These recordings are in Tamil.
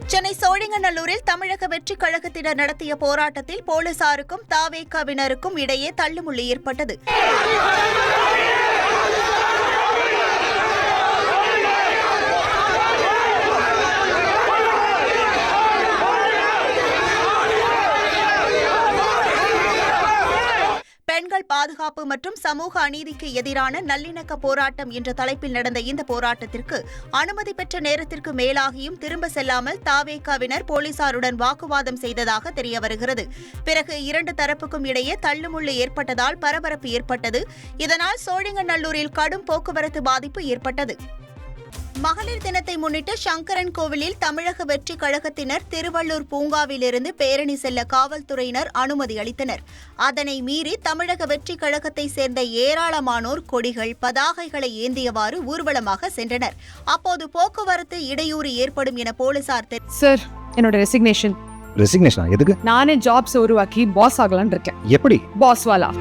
சென்னை சோழிங்கநல்லூரில் தமிழக வெற்றிக் கழகத்தினர் நடத்திய போராட்டத்தில் போலீசாருக்கும் தவேகாவினருக்கும் இடையே தள்ளுமுள்ளு ஏற்பட்டது. பெண்கள் பாதுகாப்பு மற்றும் சமூக அநீதிக்கு எதிரான நல்லிணக்க போராட்டம் என்ற தலைப்பில் நடந்த இந்த போராட்டத்திற்கு அனுமதி பெற்ற நேரத்திற்கு மேலாகியும் திரும்ப செல்லாமல் தவேகாவினர் போலீசாருடன் வாக்குவாதம் செய்ததாக தெரியவருகிறது. பிறகு இரண்டு தரப்புக்கும் இடையே தள்ளுமுள்ளு ஏற்பட்டதால் பரபரப்பு ஏற்பட்டது. இதனால் சோழிங்கநல்லூரில் கடும் போக்குவரத்து பாதிப்பு ஏற்பட்டது. மகளிர் தினத்தை முன்னிட்டு சங்கரன் கோவிலில் தமிழக வெற்றிக் கழகத்தினர் திருவள்ளூர் பூங்காவிலிருந்து பேரணி செல்ல காவல்துறையினர் அனுமதி அளித்தனர். அதனை மீறி தமிழக வெற்றிக் கழகத்தை சேர்ந்த ஏராளமானோர் கொடிகள், பதாகைகளை ஏந்தியவாறு ஊர்வலமாக சென்றனர். அப்போது போக்குவரத்து இடையூறு ஏற்படும் என போலீசார் சார், என்னோட ரெசிக்னேஷன். எதுக்கு? நானே ஜாப்ஸ் உருவாக்கி பாஸ் ஆகலாம்னு இருக்கேன். எப்படி? பாஸ்வாலா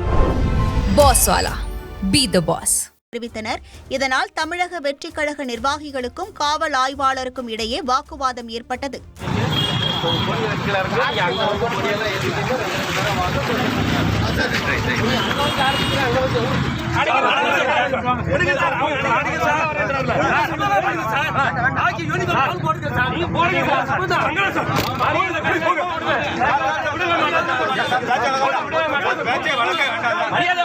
பி தி பாஸ் தெரிவித்தனர். இதனால் தமிழக வெற்றிக் கழக நிர்வாகிகளுக்கும் காவல் ஆய்வாளருக்கும் இடையே வாக்குவாதம் ஏற்பட்டது. மரியாதை